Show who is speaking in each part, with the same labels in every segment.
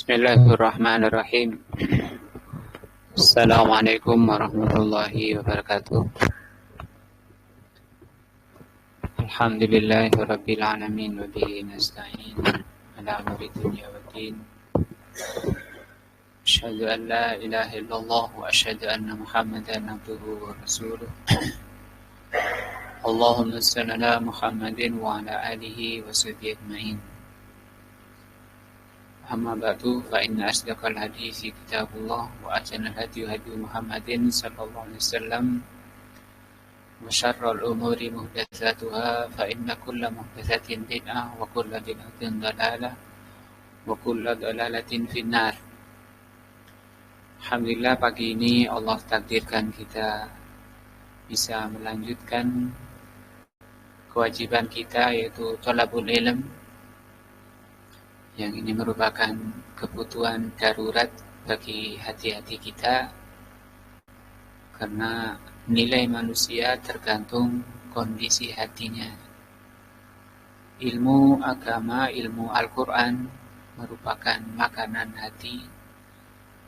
Speaker 1: Bismillahirrahmanirrahim. Assalamualaikum warahmatullahi wabarakatuh. Alhamdulillahi rabbil alamin wa bihi nasta'in ala umuri dunya waddin. Asyhadu an la ilaha illallah wa asyhadu anna Muhammadan abduhu wa rasuluh. Allahumma shalli ala Muhammadin wa ala alihi wa sahbihi ajma'in. Amma ba'du fa inna asdaqal hadisi kitabullah wa ahsanal hadi hadi Muhammadin sallallahu alaihi wasallam wa syarrul umuri muhdatsatuha fa inna kulla muhdatsatin bid'ah wa kulla bid'atin dhalalah wa kulla dhalalatin finnar. Alhamdulillah pagi ini Allah takdirkan kita bisa melanjutkan kewajiban kita yaitu thalabul ilm, yang ini merupakan kebutuhan darurat bagi hati-hati kita, karena nilai manusia tergantung kondisi hatinya. Ilmu agama, ilmu Al-Quran merupakan makanan hati,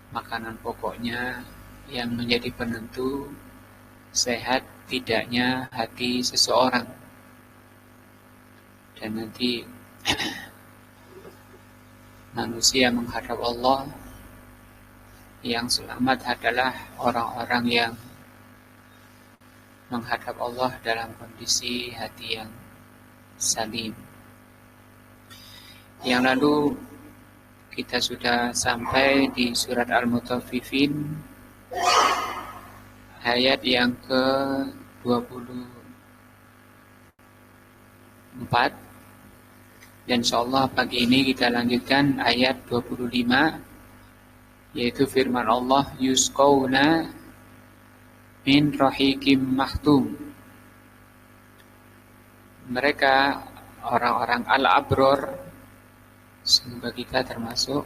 Speaker 1: makanan pokoknya yang menjadi penentu sehat tidaknya hati seseorang. Dan nanti manusia menghadap Allah, yang selamat adalah orang-orang yang menghadap Allah dalam kondisi hati yang salim. Yang lalu kita sudah sampai di surat Al-Mutaffifin ayat yang ke-24. Dan insyaallah pagi ini kita lanjutkan ayat 25, yaitu firman Allah, yusqawna min rahikim mahtum. Mereka orang-orang al-abror, semoga kita termasuk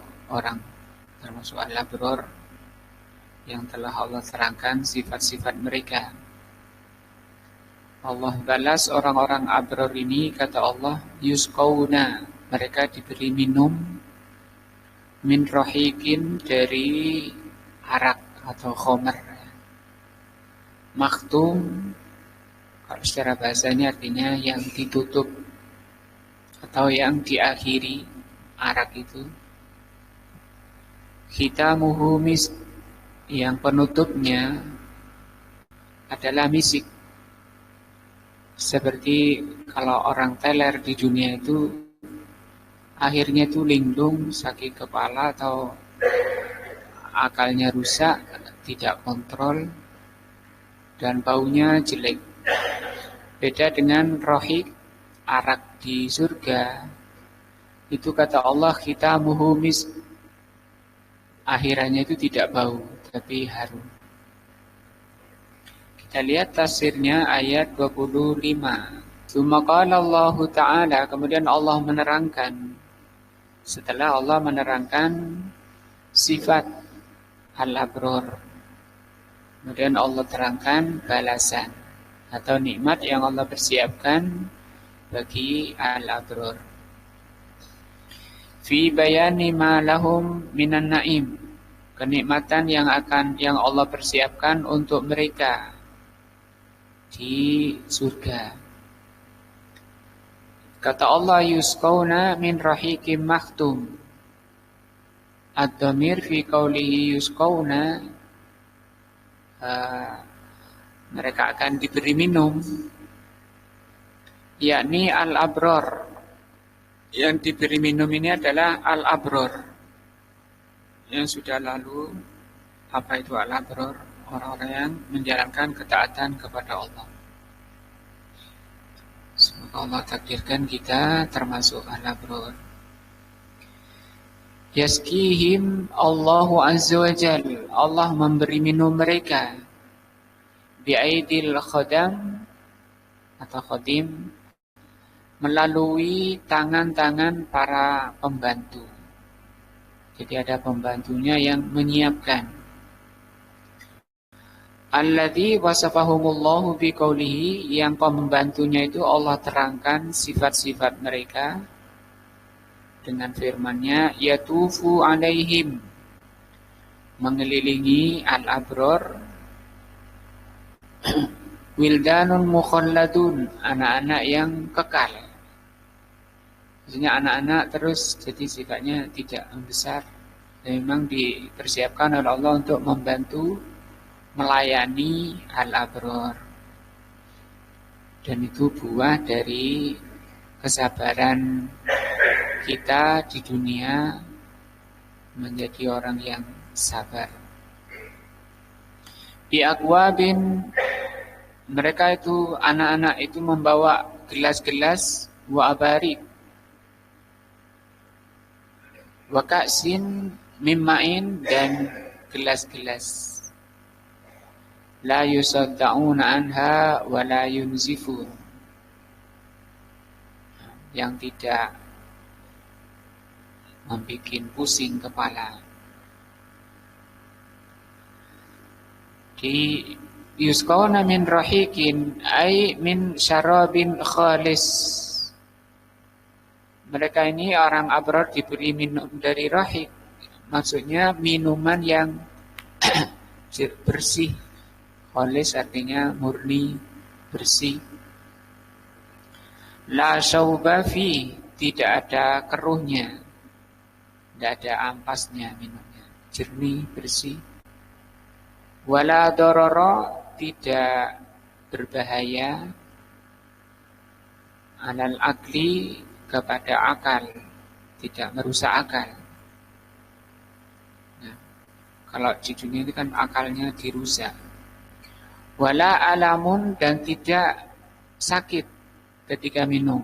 Speaker 1: al-abror yang telah Allah terangkan sifat-sifat mereka. Allah balas orang-orang abror ini, kata Allah, yusqawna, mereka diberi minum min rahikin, dari arak atau khomer. Maktum, kalau secara bahasa ini artinya yang ditutup atau yang diakhiri arak itu. Khitamuhu misk, yang penutupnya adalah misik. Seperti kalau orang teler di dunia itu akhirnya itu lindung, sakit kepala atau akalnya rusak, tidak kontrol, dan baunya jelek. Beda dengan rohik, arak di surga, itu kata Allah, khitamuhu misk, akhirannya itu tidak bau tapi harum. Kita lihat tafsirnya ayat 25. Tsumma qala Allah Ta'ala, kemudian Allah menerangkan, setelah Allah menerangkan sifat al-abror, kemudian Allah terangkan balasan atau nikmat yang Allah persiapkan bagi al-abror. Fi bayani ma lahum minan naim, kenikmatan yang Allah persiapkan untuk mereka di surga. Kata Allah, yusqawna min rahikim mahtum. Ad-dhamir fi qawlihi yusqawna, mereka akan diberi minum, yakni al-abror. Yang diberi minum ini adalah al-abror yang sudah lalu. Apa itu al-abror? Orang-orang yang menjalankan ketaatan kepada Allah. Semoga Allah takdirkan kita termasuk al-abror. Yaskihim Allahu Azza wa Jal, Allah memberi minum mereka bi'aidil khadam atau khadim, melalui tangan-tangan para pembantu. Jadi ada pembantunya yang menyiapkan. Alladzi wasafahumullahu biqaulihi, yang pembantunya itu Allah terangkan sifat-sifat mereka dengan firman-Nya, yatufu alaihim, mengelilingi al-abror, wildanun mukhalladun, anak-anak yang kekal. Maksudnya anak-anak terus jadi sifatnya tidak membesar. Memang dipersiapkan oleh Allah untuk membantu melayani al-abror. Dan itu buah dari kesabaran kita di dunia menjadi orang yang sabar. Bi akwabin, mereka itu anak-anak itu membawa gelas-gelas, wa abarik, wa ka'sin mimmain, dan gelas-gelas. La yusadda'una anha wa la yunzifun, yang tidak membuat pusing kepala. Di yusqawna min rahiqin ay min syarabin khalis. Mereka ini orang abrar diberi minum dari rahiq, maksudnya minuman yang bersih. Khalis artinya murni, bersih. La syauba fi, tidak ada keruhnya, tidak ada ampasnya minumnya, jernih, bersih. Wala dororo, tidak berbahaya, alal akli, kepada akal, tidak merusak akal. Nah, kalau di dunia ini kan akalnya dirusak. Wala alamun, dan tidak sakit ketika minum.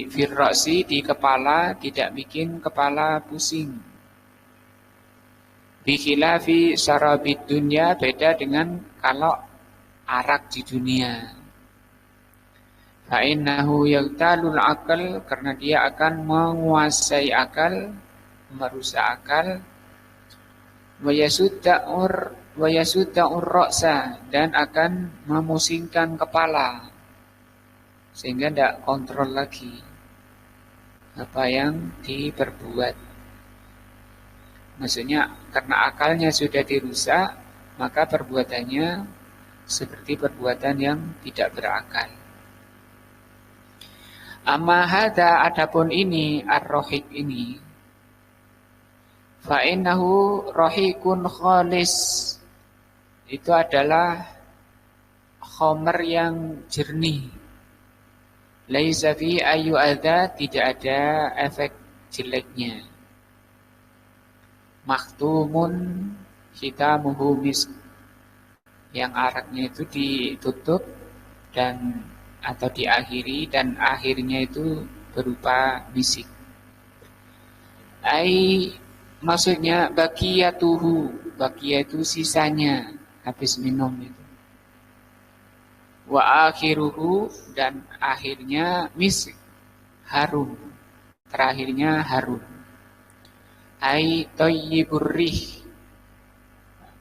Speaker 1: Firrosi, di kepala, tidak bikin kepala pusing. Bikhilafi syarabid dunya, beda dengan kalau arak di dunia. Fa'innahu yagtalul akal, karena dia akan menguasai akal, merusak akal. Wa yasudda'ur ra'sa, dan akan memusingkan kepala, sehingga tidak kontrol lagi apa yang diperbuat. Maksudnya karena akalnya sudah dirusak, maka perbuatannya seperti perbuatan yang tidak berakal. Amma hadza, adapun ini ar-rahiq ini, fa innahu rahiqun khalis, itu adalah khamr yang jernih. Laisa fi ayu adza, tidak ada efek jeleknya. Makhtumun khitamuhu misk, yang araknya itu ditutup dan atau diakhiri, dan akhirnya itu berupa misik. Ai, maksudnya bakiyatuhu, bakiyah itu sisanya habis minum itu. Wa akhiruhu, dan akhirnya misik, harum, terakhirnya harum. Ai thayyibur rih,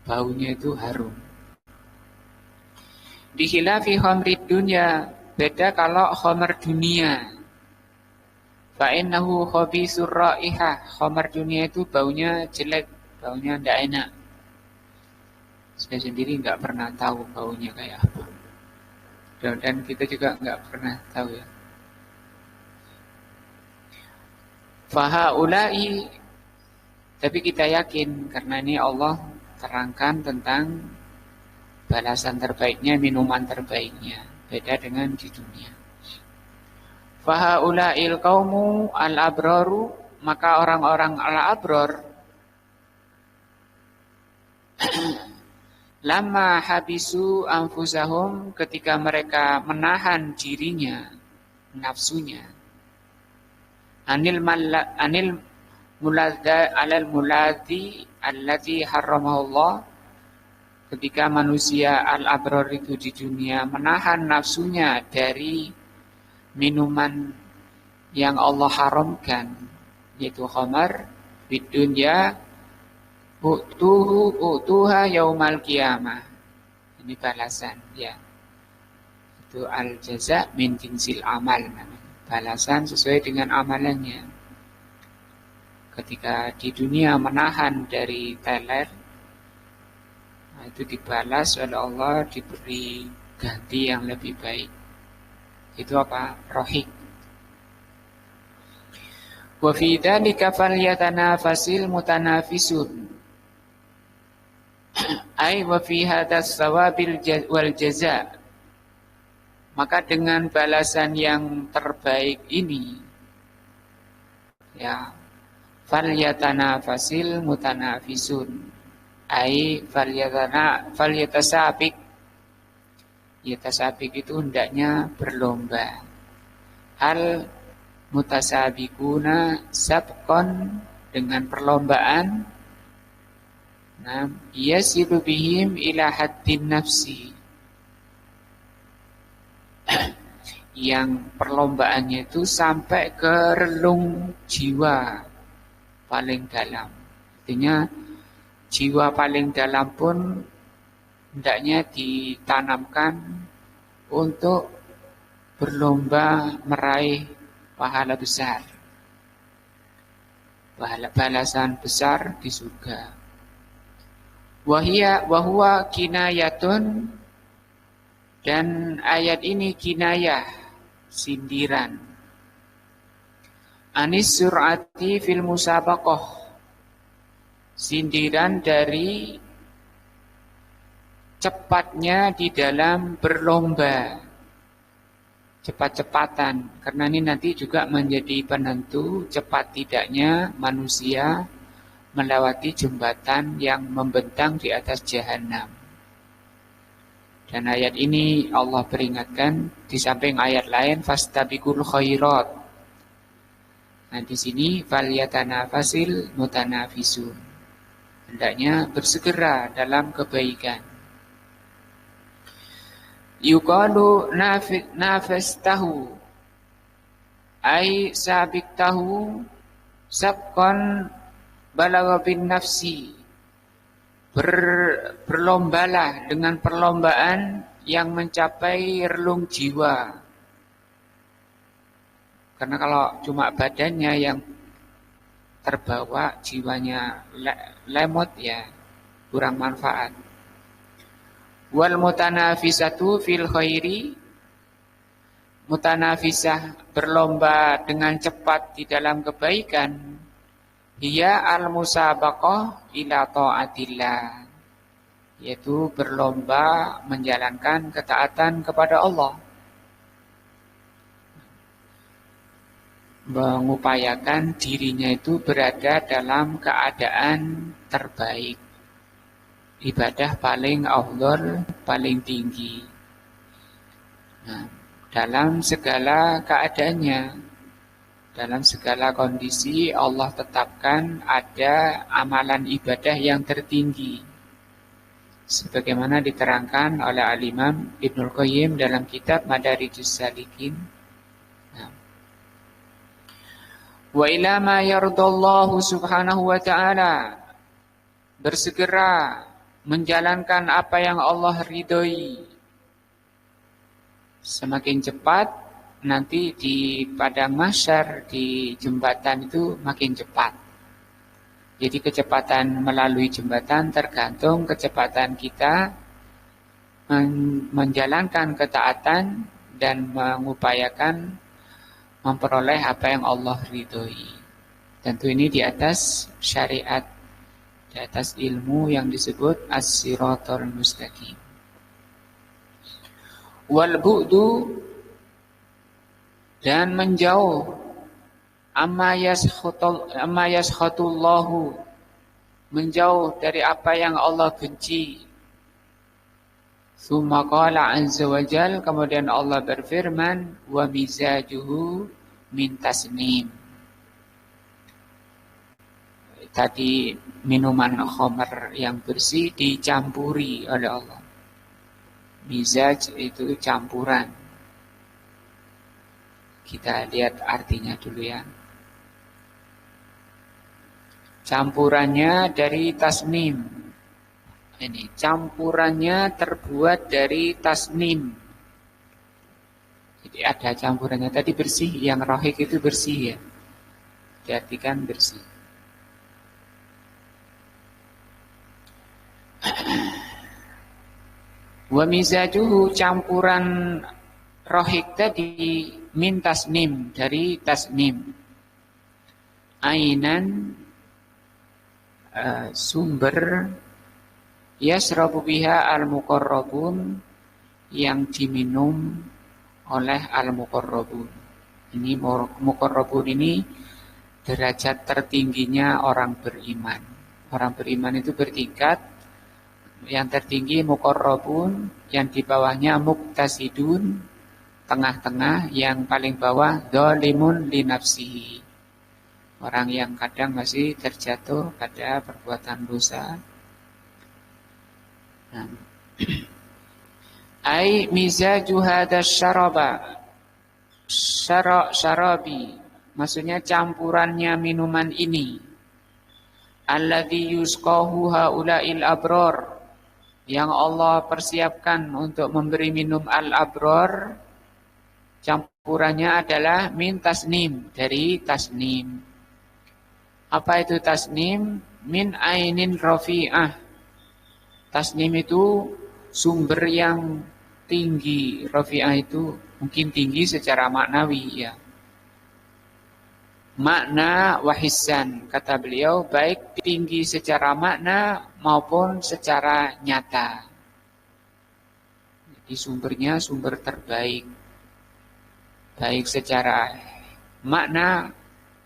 Speaker 1: baunya itu harum. Di khilafi khamrid dunya, beda kalau khamar dunia. Fa innahu khabisur raihah, khamar dunia itu baunya jelek, baunya tidak enak. Saya sendiri nggak pernah tahu baunya kayak apa. Dan kita juga nggak pernah tahu ya. Fahaulai, tapi kita yakin karena ini Allah terangkan tentang balasan terbaiknya, minuman terbaiknya, beda dengan di dunia. Fahaulail qaumu al-abraru, maka orang-orang al-abrar lama habisu anfusahum, ketika mereka menahan dirinya, nafsunya, anil muladza alal muladzi allati harramahullah, ketika manusia al-abrar itu di dunia menahan nafsunya dari minuman yang Allah haramkan, yaitu khamar, di dunia utuha yaumal qiyamah. Ini balasan ya. Itu al-jaza min jinsil amal namanya. balasan sesuai dengan amalannya. Ketika di dunia menahan dari teler, nah itu dibalas oleh Allah, diberi ganti yang lebih baik. Itu apa? Rohik. Wa fi dzalika falyatanafasil mutanafisun. Ai wa fi hadas sawabil wal jaza. Maka dengan balasan yang terbaik ini, ya, falyatanafasil mutanafisun. Ai falyatasabik. Yatasabik itu hendaknya berlomba. Al mutasabikuna sabqan, dengan perlombaan. Nah, yasilu bihim ila haddin nafsi. Yang perlombaannya itu sampai ke relung jiwa paling dalam. Artinya jiwa paling dalam pun hendaknya ditanamkan untuk berlomba meraih pahala besar, balasan besar di surga. Wahwa kinayatun, dan ayat ini kinayah, sindiran. Anis sur'ati fil musabaqah, sindiran dari cepatnya di dalam berlomba, cepat-cepatan, karena ini nanti juga menjadi penentu cepat tidaknya manusia melewati jembatan yang membentang di atas jahanam. Dan ayat ini Allah peringatkan di samping ayat lain, fastabiqul khairat. Nah di sini falyatanafasil mutanafisun, hendaknya bersegera dalam kebaikan. Yuqalu nafastahu ay sabiktahu sabqan balagha bin nafsi. Berlombalah dengan perlombaan yang mencapai relung jiwa. Karena kalau cuma badannya yang terbawa, jiwanya lemot, ya kurang manfaat. Wal mutanafisatu fil khairi, mutanafisah berlomba dengan cepat di dalam kebaikan. Hiya al-musabaqah ila ta'atillah, yaitu berlomba menjalankan ketaatan kepada Allah, mengupayakan dirinya itu berada dalam keadaan terbaik, ibadah paling afdhal, paling tinggi. Nah, dalam segala keadaannya, dalam segala kondisi Allah tetapkan ada amalan ibadah yang tertinggi, sebagaimana diterangkan oleh Al-Imam Ibnul Qayyim dalam kitab Madarijus Salikin. Wa ila ma yardallahu subhanahu wa ta'ala, bersegera menjalankan apa yang Allah ridhoi. Semakin cepat nanti di padang mahsyar, di jembatan itu makin cepat. Jadi kecepatan melalui jembatan tergantung kecepatan kita menjalankan ketaatan dan mengupayakan memperoleh apa yang Allah ridhoi. Tentu ini di atas syariat, di atas ilmu yang disebut as-siratal mustaqim. Wal bu'du, dan menjauh, amma yaskhatullahu, menjauh dari apa yang Allah benci. Tsumma qala azza wa jal, kemudian Allah berfirman, wa mizajuhu min tasnim. Tadi minuman khamr yang bersih dicampuri oleh Allah. Mizaj itu campuran. Kita lihat artinya dulu ya. Campurannya dari tasnim. Ini campurannya terbuat dari tasnim. Jadi ada campurannya. Tadi bersih, yang rohik itu bersih ya. Diartikan bersih. Wa mizajuhu, campuran rohik tadi min tasnim, dari tasnim. Ainan, sumber, yasrabu biha al-muqarrabun, yang diminum oleh al-muqarrabun. Ini muqarrabun ini derajat tertingginya orang beriman. Orang beriman itu bertingkat. Yang tertinggi muqarrabun, yang di bawahnya muqtasidun, tengah-tengah, yang paling bawah dzalimun li nafsihi. Orang yang kadang masih terjatuh pada perbuatan dosa. Nah. Ai mizaju hadza syaraba, syarabi, maksudnya campurannya minuman ini. Alladzi yusqahu haula'il abror, yang Allah persiapkan untuk memberi minum al-abror, campurannya adalah min tasnim, dari tasnim. Apa itu tasnim? Min ainin rafi'ah. Tasnim itu sumber yang tinggi. Rafi'ah itu mungkin tinggi secara maknawi ya. Makna wahisan, kata beliau, baik tinggi secara makna maupun secara nyata. Jadi sumbernya sumber terbaik. Baik secara makna,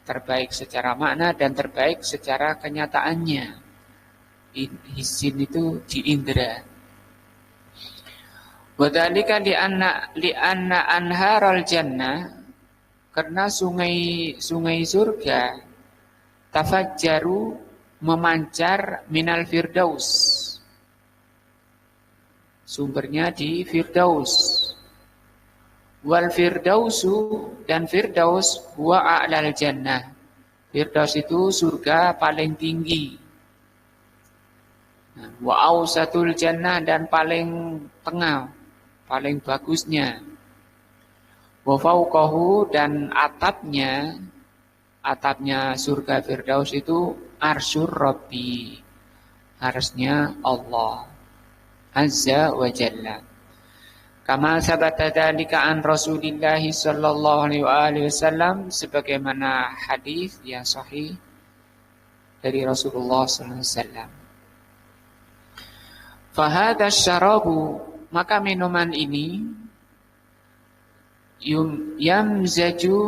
Speaker 1: terbaik secara makna, dan terbaik secara kenyataannya. Hisin itu di indera. Wadhalika li'anna anharal jannah, karena sungai surga tafajjaru, memancar minal firdaus, sumbernya di firdaus. Wal firdausu, dan firdaus huwa a'lal jannah, firdaus itu surga paling tinggi. Wa ausatul jannah, dan paling tengah, paling bagusnya. Wa fauqahu, dan atapnya surga firdaus itu arsyur rabbi, arsy-nya Allah azza wa jalla. Kama sabata dzalika an Rasulillah sallallahu alaihi wasallam, sebagaimana hadis yang sahih dari Rasulullah sallallahu alaihi wasallam. Fa hadza syarabu, maka minuman ini yamzaju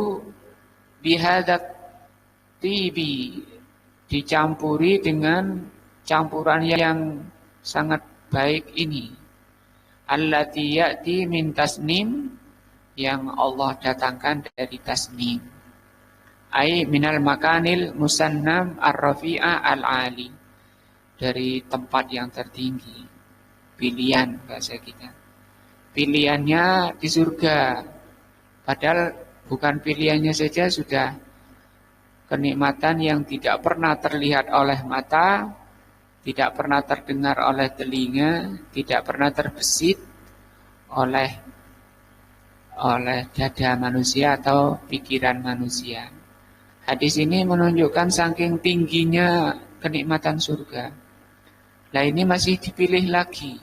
Speaker 1: bihadat tibi, dicampuri dengan campuran yang sangat baik ini. Allati ya'ti min tasnim, yang Allah datangkan dari tasnim. Ai minal makanil musannam ar-rafi'a al-ali, dari tempat yang tertinggi. Pilihan bahasa kita. Pilihannya di surga. Padahal bukan pilihannya saja, sudah kenikmatan yang tidak pernah terlihat oleh mata, tidak pernah terdengar oleh telinga, tidak pernah terbesit oleh dada manusia atau pikiran manusia. Hadis ini menunjukkan saking tingginya kenikmatan surga. Nah ini masih dipilih lagi,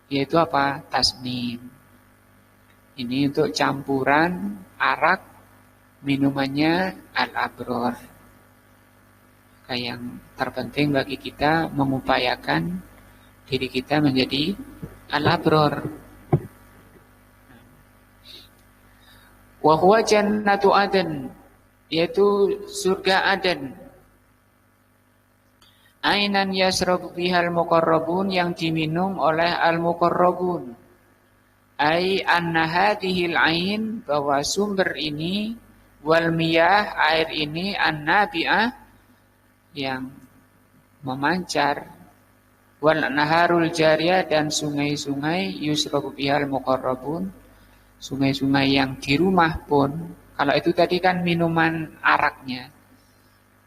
Speaker 1: yaitu apa? Tasnim. Ini untuk campuran arak, minumannya al-abror. Yang terpenting bagi kita mengupayakan diri kita menjadi al-abror. Wa huwa jannatu aden, yaitu surga Aden. Ainan yasrabu bihal muqarrabun, yang diminum oleh al-muqarrabun. Ai anna hadhil ain, bahwa sumber ini, wal miyah, air ini, an-nabi'ah, yang memancar, wal naharul jariyah, dan sungai-sungai, yusrabu bihal muqarrabun, sungai-sungai yang di rumah pun, kalau itu tadi kan minuman araknya,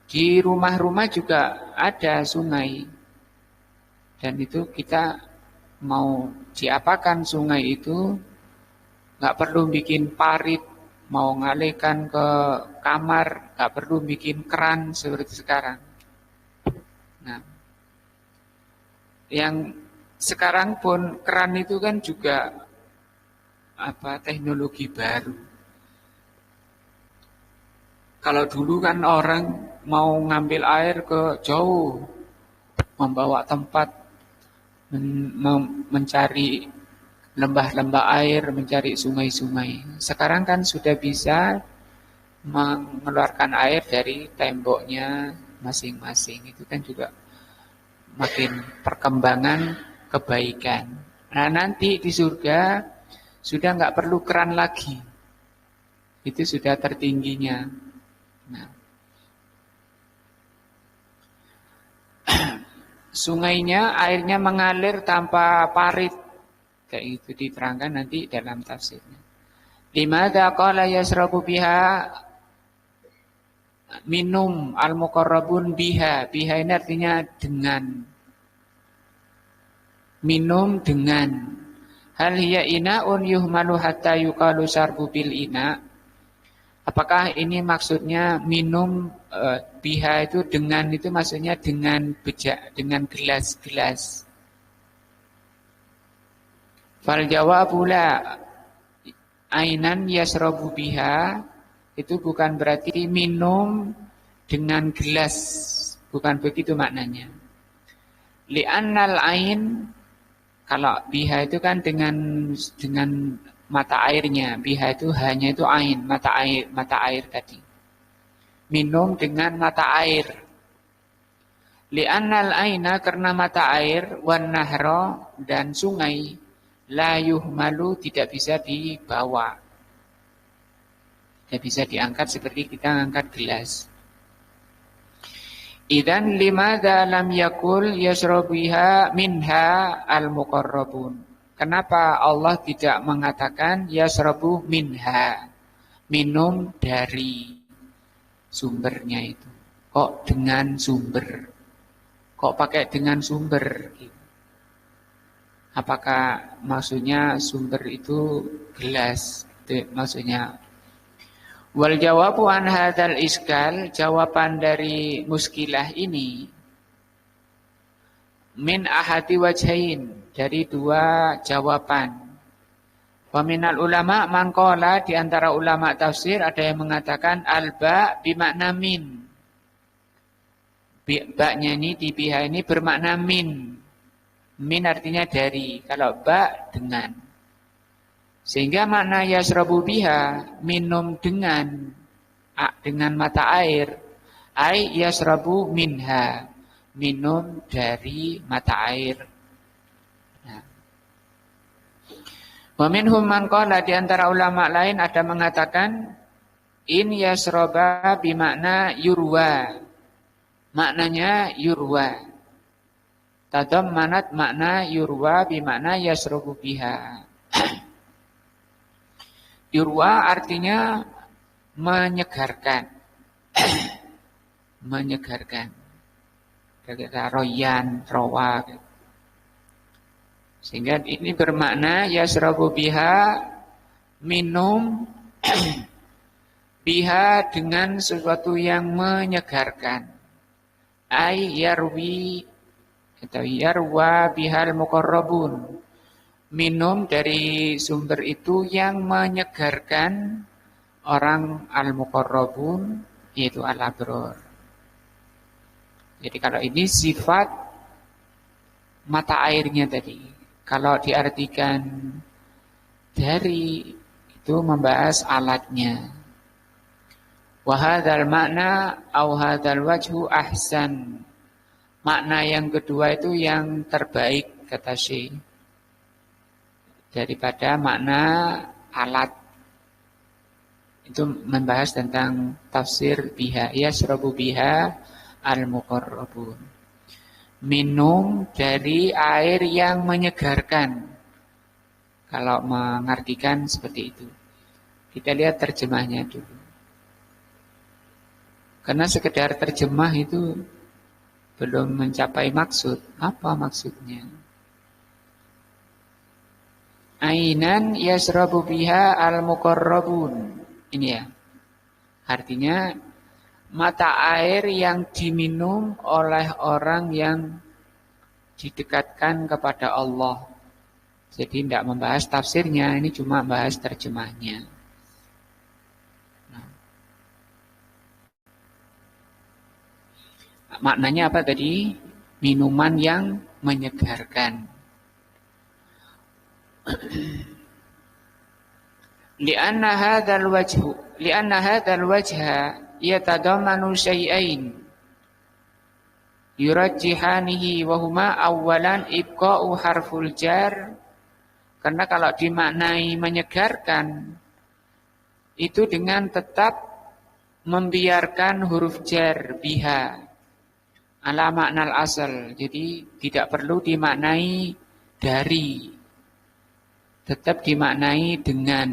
Speaker 1: di rumah-rumah juga ada sungai, dan itu kita mau diapakan sungai itu, nggak perlu bikin parit, mau ngalihkan ke kamar, nggak perlu bikin keran seperti sekarang. Nah, yang sekarang pun keran itu kan juga teknologi baru. Kalau dulu kan orang mau ngambil air ke jauh, membawa tempat, mencari lembah-lembah air, mencari sungai-sungai. Sekarang kan sudah bisa mengeluarkan air dari temboknya masing-masing. Itu kan juga makin perkembangan kebaikan. Nah, nanti di surga sudah nggak perlu keran lagi. Itu sudah tertingginya. Nah, sungainya airnya mengalir tanpa parit. Kayak itu diterangkan nanti dalam tafsirnya. Limadza qala yasrabu biha, minum al-muqarrabun biha. Biha ini artinya dengan. Minum dengan. Hal hiya ina'un yuhmalu hatta yuqalu syarbu bil ina'. Apakah ini maksudnya minum biha itu dengan, itu maksudnya dengan bejak, dengan gelas-gelas. Fal jawabu la ainan yasrabu biha, itu bukan berarti minum dengan gelas, bukan begitu maknanya. Li'annal ain, kalau biha itu kan dengan mata airnya, biha itu hanya itu ain, mata air tadi. Minum dengan mata air. Li'annal aina, karena mata air, wan nahra, dan sungai, la yuhmalu, tidak bisa dibawa. Tidak bisa diangkat seperti kita angkat gelas. Idan limadza lam yakul yasrabiha minha al-muqarrabun. Kenapa Allah tidak mengatakan yasrabu minha, minum dari sumbernya itu? Kok dengan sumber? Kok pakai dengan sumber? Apakah maksudnya sumber itu gelas? Itu maksudnya. Wal jawabu an hadzal iskal, jawaban dari muskilah ini, min ahadi wajhain, dari dua jawaban. Wa minal ulama man qala, di antara ulama tafsir ada yang mengatakan alba bimakna min. Ba-nya ini di biha ini bermakna min. Min artinya dari, kalau ba dengan. Sehingga makna yasrabu biha, minum dengan mata air, ai yasrabu minha, minum dari mata air. Nah. Wa minhum man qala, di antara ulama lain ada mengatakan in yasraba bimakna yurwa. Maknanya yurwa. Tadammanat makna yurwa bimakna yasrabu biha. Yurwa artinya menyegarkan. Menyegarkan. Kata royan, rawa. Sehingga ini bermakna yasrabu biha, minum biha dengan sesuatu yang menyegarkan. Ai yarwi atau yarwa bihal muqarrabun. Minum dari sumber itu yang menyegarkan orang al-muqarrabun, yaitu al-abror. Jadi kalau ini sifat mata airnya tadi. Kalau diartikan dari, itu membahas alatnya. Wa hadzal makna au hadzal wajhu ahsan. Makna yang kedua itu yang terbaik, kata Syekh, daripada makna alat. Itu membahas tentang tafsir biha, yasrabu biha al-muqarrabun. Minum dari air yang menyegarkan. Kalau mengartikan seperti itu. Kita lihat terjemahnya dulu. Karena sekedar terjemah itu belum mencapai maksud. Apa maksudnya? Ainan yasrabu biha al-muqarrabun. Ini ya. Artinya mata air yang diminum oleh orang yang didekatkan kepada Allah. Jadi tidak membahas tafsirnya, ini cuma bahas terjemahnya. Maknanya apa tadi? Minuman yang menyegarkan. Lianna hadzal wajha yatadammanu syai'ain yurajjihanihi wa huma awwalan ibqa'u harful jar. Karena kalau dimaknai menyegarkan itu dengan tetap membiarkan huruf jar biha ala maknal asal. Jadi tidak perlu dimaknai dari, tetap dimaknai dengan.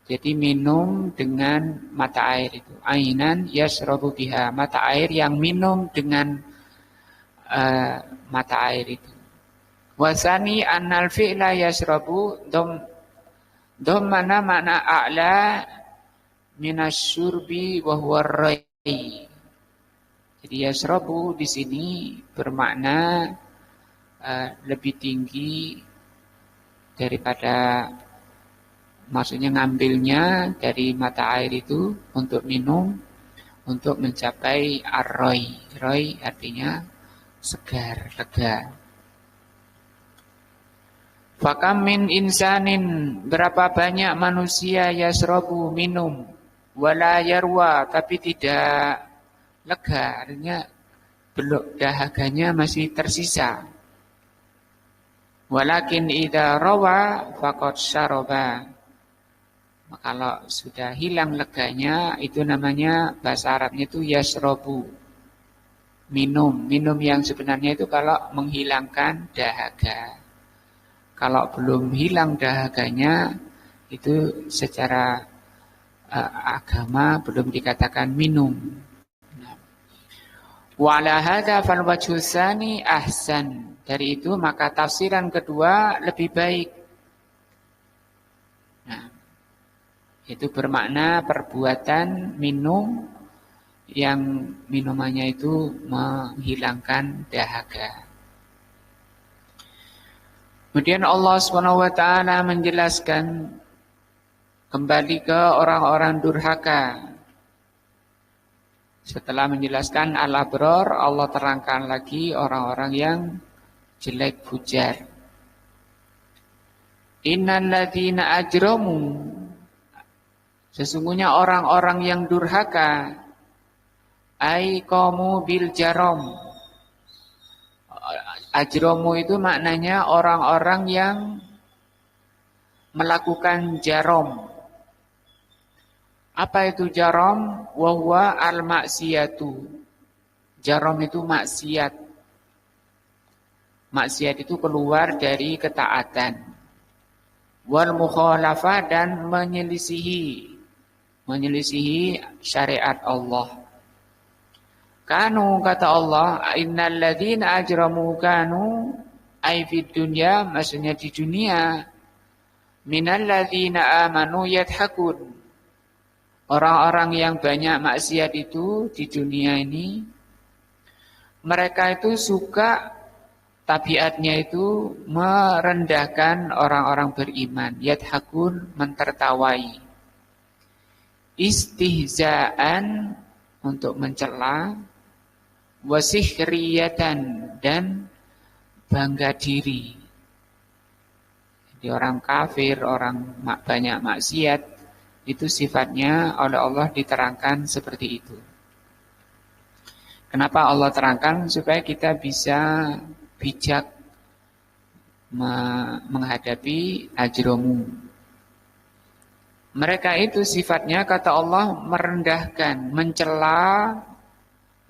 Speaker 1: Jadi minum dengan mata air itu. Ainan yasrabu biha, mata air yang minum dengan mata air itu. Wasani annal fi'la yasrabu dhammana makna a'la minasyurbi wa huwa rai. Jadi yasrabu di sini bermakna lebih tinggi daripada, maksudnya ngambilnya dari mata air itu untuk minum, untuk mencapai ar-roy. Roy artinya segar, lega. Fakam min insanin, berapa banyak manusia yasrabu minum, wala yarwa tapi tidak lega, artinya belum, dahaganya masih tersisa. Walakin idza rawa faqad syaraba. Kalau sudah hilang leganya, itu namanya bahasa Arabnya itu yasrabu. Minum yang sebenarnya itu kalau menghilangkan dahaga. Kalau belum hilang dahaganya, itu secara agama belum dikatakan minum. Wa ala hadza fal wajhu tsani ahsan. Dari itu maka tafsiran kedua lebih baik. Nah, itu bermakna perbuatan minum yang minumannya itu menghilangkan dahaga. Kemudian Allah SWT menjelaskan kembali ke orang-orang durhaka. Setelah menjelaskan al-abrar, Allah terangkan lagi orang-orang yang jelek fujar. Innal ladzina ajramu, sesungguhnya orang-orang yang durhaka, ai qamu bil jarom. Ajromu itu maknanya orang-orang yang melakukan jarom. Apa itu jarom? Wa huwa al-maksiyatu. Jarom itu maksiat. Maksiat itu keluar dari ketaatan. Wal mukhalafah, dan menyelisihi syariat Allah. Kanu, kata Allah, innal ladzina ajramu kanu ay fid dunya, maksudnya di dunia, minal ladzina amanu yadhakun. Orang-orang yang banyak maksiat itu di dunia ini, mereka itu suka, tabiatnya itu merendahkan orang-orang beriman. Yadhakun, mentertawai. Istihzaan, untuk mencela. Wasihriyatan, dan bangga diri. Jadi orang kafir, orang banyak maksiat, itu sifatnya oleh Allah diterangkan seperti itu. Kenapa Allah terangkan? Supaya kita bisa bijak menghadapi ajromu. Mereka itu sifatnya, kata Allah, merendahkan, mencela,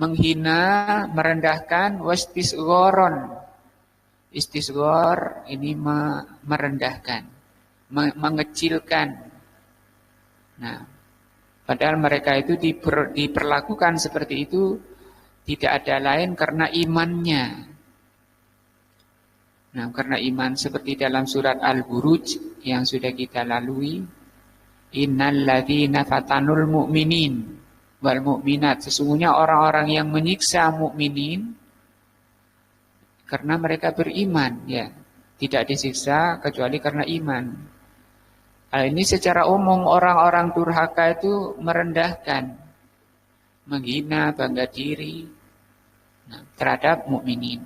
Speaker 1: menghina, merendahkan, wastisghoron. Istisghor ini merendahkan, mengecilkan. Nah, padahal mereka itu diperlakukan seperti itu tidak ada lain karena imannya. Nah, karena iman seperti dalam surat Al-Buruj yang sudah kita lalui, innal ladzina fatanul mu'minin wal mu'minat, sesungguhnya orang-orang yang menyiksa mukminin karena mereka beriman, ya. Tidak disiksa kecuali karena iman. Hal ini secara umum orang-orang durhaka itu merendahkan, menghina, bangga diri terhadap mukminin.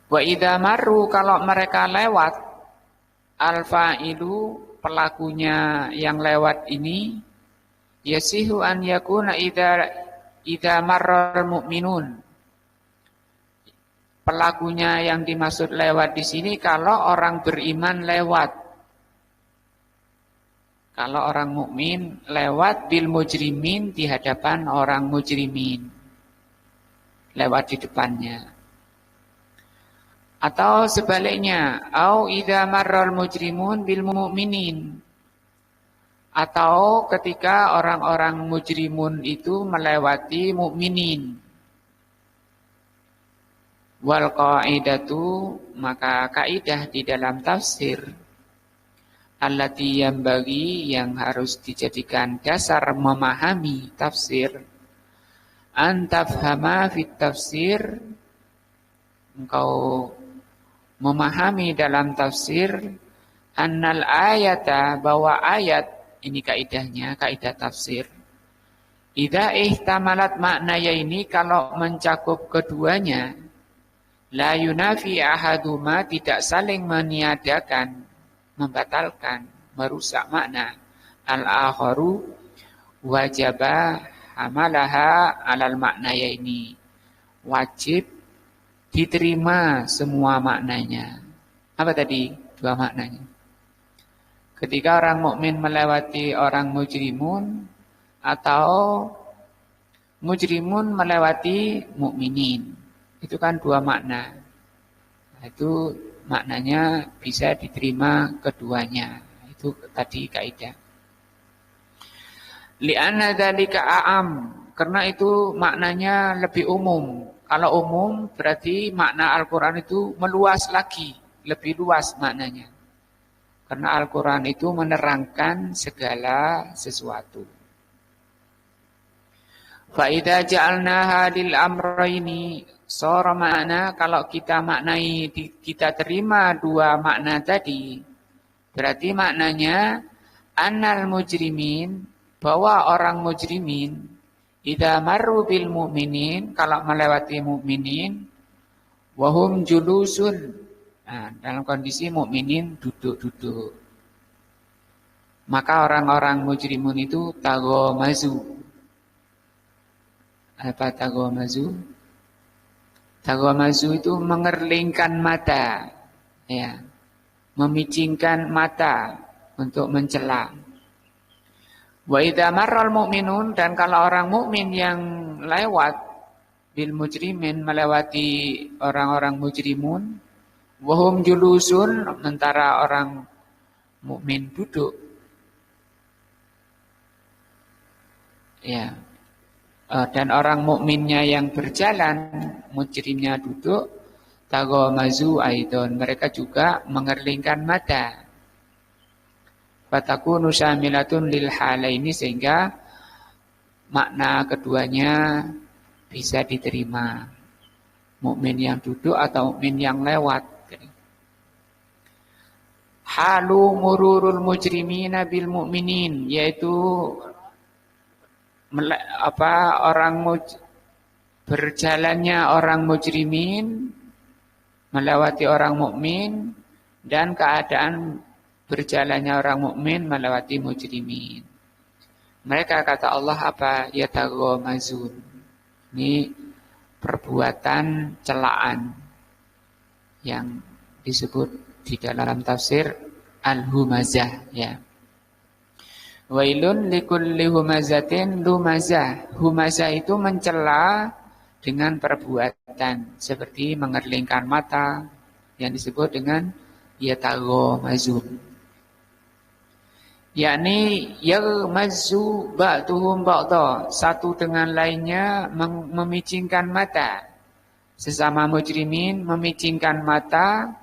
Speaker 1: Wa idza marru, kalau mereka lewat, al-fa'ilu, pelakunya yang lewat ini, yasihu an yakuna idza marral mu'minun. Pelakunya yang dimaksud lewat di sini kalau orang beriman lewat. Kalau orang mukmin lewat bil mujrimin, di hadapan orang mujrimin. Lewat di depannya. Atau sebaliknya, au idza marral mujrimun bil mu'minin. Atau ketika orang-orang mujrimun itu melewati mukminin. Wal qaidatu, maka kaidah di dalam tafsir allati yambagi, yang harus dijadikan dasar memahami tafsir, antafhama fit tafsir, engkau memahami dalam tafsir, annal ayata, bahwa ayat ini kaidahnya, kaidah tafsir, idza ihtamalat maknanya ini, kalau mencakup keduanya, la yunafi ahaduma, tidak saling meniadakan, membatalkan, merusak makna, al-akharu wajaba hamalaha alal maknaya ini, wajib diterima semua maknanya. Apa tadi dua maknanya? Ketika orang mukmin melewati orang mujrimun, atau mujrimun melewati mukminin. Itu kan dua makna. Nah, itu maknanya bisa diterima keduanya. Itu tadi kaidah. Li'anna dzalika a'am, karena itu maknanya lebih umum. Kalau umum berarti makna Al-Qur'an itu meluas lagi, lebih luas maknanya. Karena Al-Qur'an itu menerangkan segala sesuatu. Fa idza ja'alnaha lil amrayni, sora makna, kalau kita maknai, kita terima dua makna tadi, berarti maknanya annal mujrimin, bahwa orang mujrimin, idza marru bil mu'minin, kalau melewati mukminin, wahum julusun, nah, dalam kondisi mukminin duduk-duduk, maka orang-orang mujrimun itu tagomazu. Apa tagomazu? Tagomazu itu mengerlingkan mata, ya, memicingkan mata untuk mencela. Wa idza marral mu'minun, dan kalau orang mukmin yang lewat bil mujrimin, melewati orang-orang mujrimun, wahum julusun, sementara orang mukmin duduk, ya. Dan orang mukminnya yang berjalan, mujrimnya duduk, tagomazu aidon, mereka juga mengerlingkan mata. Fatakunu syamilatun lil halaini, sehingga makna keduanya bisa diterima. Mukmin yang duduk atau mukmin yang lewat. Halu mururul mujrimina bil mu'minin, yaitu berjalannya orang mujrimin melewati orang mukmin, dan keadaan berjalannya orang mukmin melewati mujrimin. Mereka, kata Allah, apa? Yataghamazun. Ini perbuatan celaan yang disebut di dalam tafsir al-humazah, ya. Wailun likulli humazatin lumazah. Humazah itu mencela dengan perbuatan seperti mengerlingkan mata, yang disebut dengan yataghamazun. Yakni yaghmazu ba'duhum ba'dha, satu dengan lainnya memicingkan mata. Sesama mujrimin memicingkan mata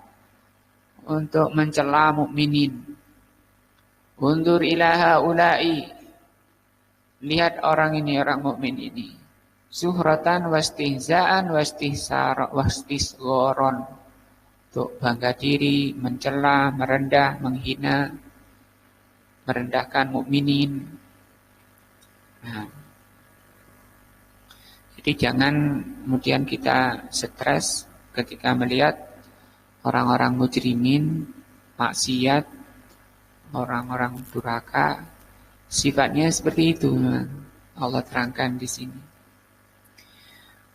Speaker 1: untuk mencela mukminin. Undur ilaha ulai. Lihat orang ini, orang mukmin ini. Suhratan wastihzaan wastisghoron. Untuk bangga diri, mencela, merendah, menghina, merendahkan mukminin. Nah, jadi jangan kemudian kita stres ketika melihat orang-orang mujrimin, maksiat, orang-orang durhaka, sifatnya seperti itu. Allah terangkan di sini.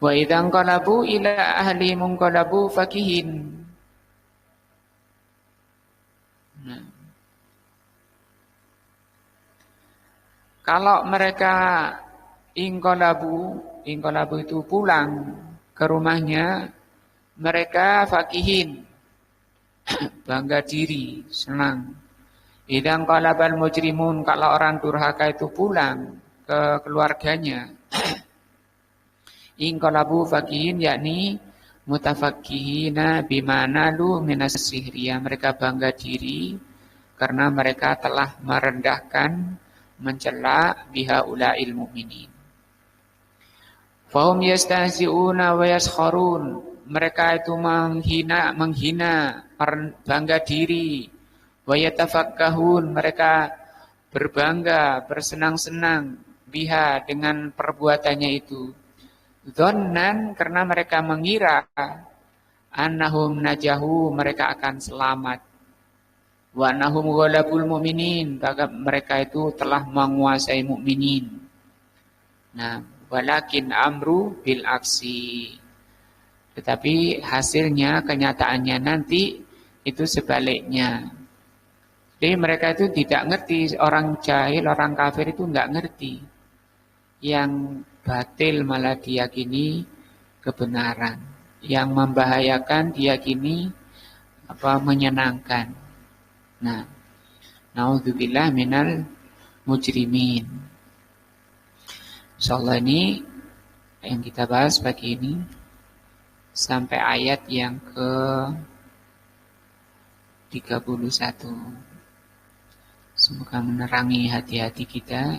Speaker 1: Wa idzan qalabu ila ahli munqalabu fakihin. Nah, kalau mereka ingqalabu itu pulang ke rumahnya, mereka fakihin, bangga diri, senang. Idzan qalabal mujrimun, kalau orang durhaka itu pulang ke keluarganya, ingqalabu fakihin yakni mutafakkihina bimana lu minas sihriyah, mereka bangga diri karena mereka telah merendahkan, mencela bihaula'il mu'minin. Fahum yastahzi'una wa yaskharun, mereka itu menghina, bangga diri. Wa yatafakkahun, mereka berbangga, bersenang-senang biha dengan perbuatannya itu. Dhannan, karena mereka mengira annahum najahu, mereka akan selamat. Wa annahum ghalabul mu'minin, bahkan mereka itu telah menguasai mukminin. Nah, walakin amru bil aksi. Tetapi hasilnya, kenyataannya nanti itu sebaliknya. Jadi mereka itu tidak ngerti, orang jahil, orang kafir itu enggak ngerti. Yang batil malah diyakini kebenaran. Yang membahayakan diyakini menyenangkan. Nah, naudzubillah minal mujrimin. Insyaallah ini yang kita bahas pagi ini sampai ayat yang ke 31. Semoga menerangi hati-hati kita,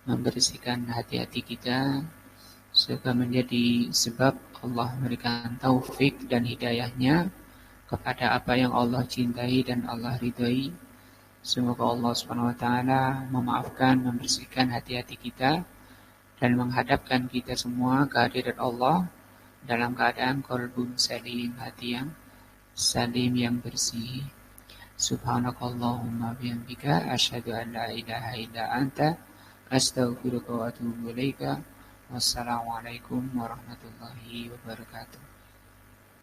Speaker 1: membersihkan hati-hati kita, semoga menjadi sebab Allah memberikan taufik dan hidayahnya kepada apa yang Allah cintai dan Allah ridhai. Semoga Allah SWT memaafkan, membersihkan hati-hati kita dan menghadapkan kita semua ke hadirat Allah dalam keadaan qalbun salim, hati yang salim, yang bersih. Subhanakallahumma bihamdika asyhadu an la ilaha illa anta astaghfiruka wa atubu ilaika. Wassalamualaikum warahmatullahi wabarakatuh.